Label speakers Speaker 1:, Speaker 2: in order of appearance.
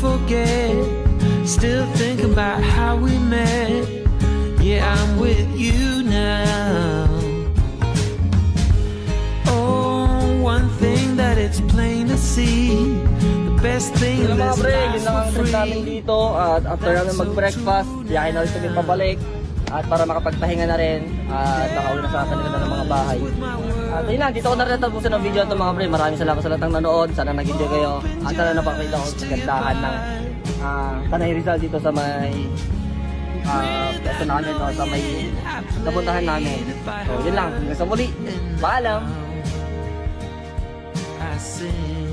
Speaker 1: forget. Still thinking about how we met. Yeah, I'm with you now. Oh, one thing that it's plain to see. The best thing
Speaker 2: Yun
Speaker 1: is
Speaker 2: mga pre, yun
Speaker 1: life
Speaker 2: lang ang
Speaker 1: for
Speaker 2: trip namin
Speaker 1: free.
Speaker 2: dito. At after namin mag-breakfast, biyahe na ulit kami pabalik. At para makapagpahinga na rin. At nakauwi na sa kanila ng mga bahay. At ayun lang, dito ko na rin tapusin ang video ito mga pre. Maraming salamat sa lahat ng nanood. Sana nag-enjoy kayo. At sana napakita ko sa gandahan ng Tanay Rizal dito sa may pwesto namin o sa may napuntahan namin. So yun lang, hanggang sa muli. Paalam!
Speaker 1: I sing.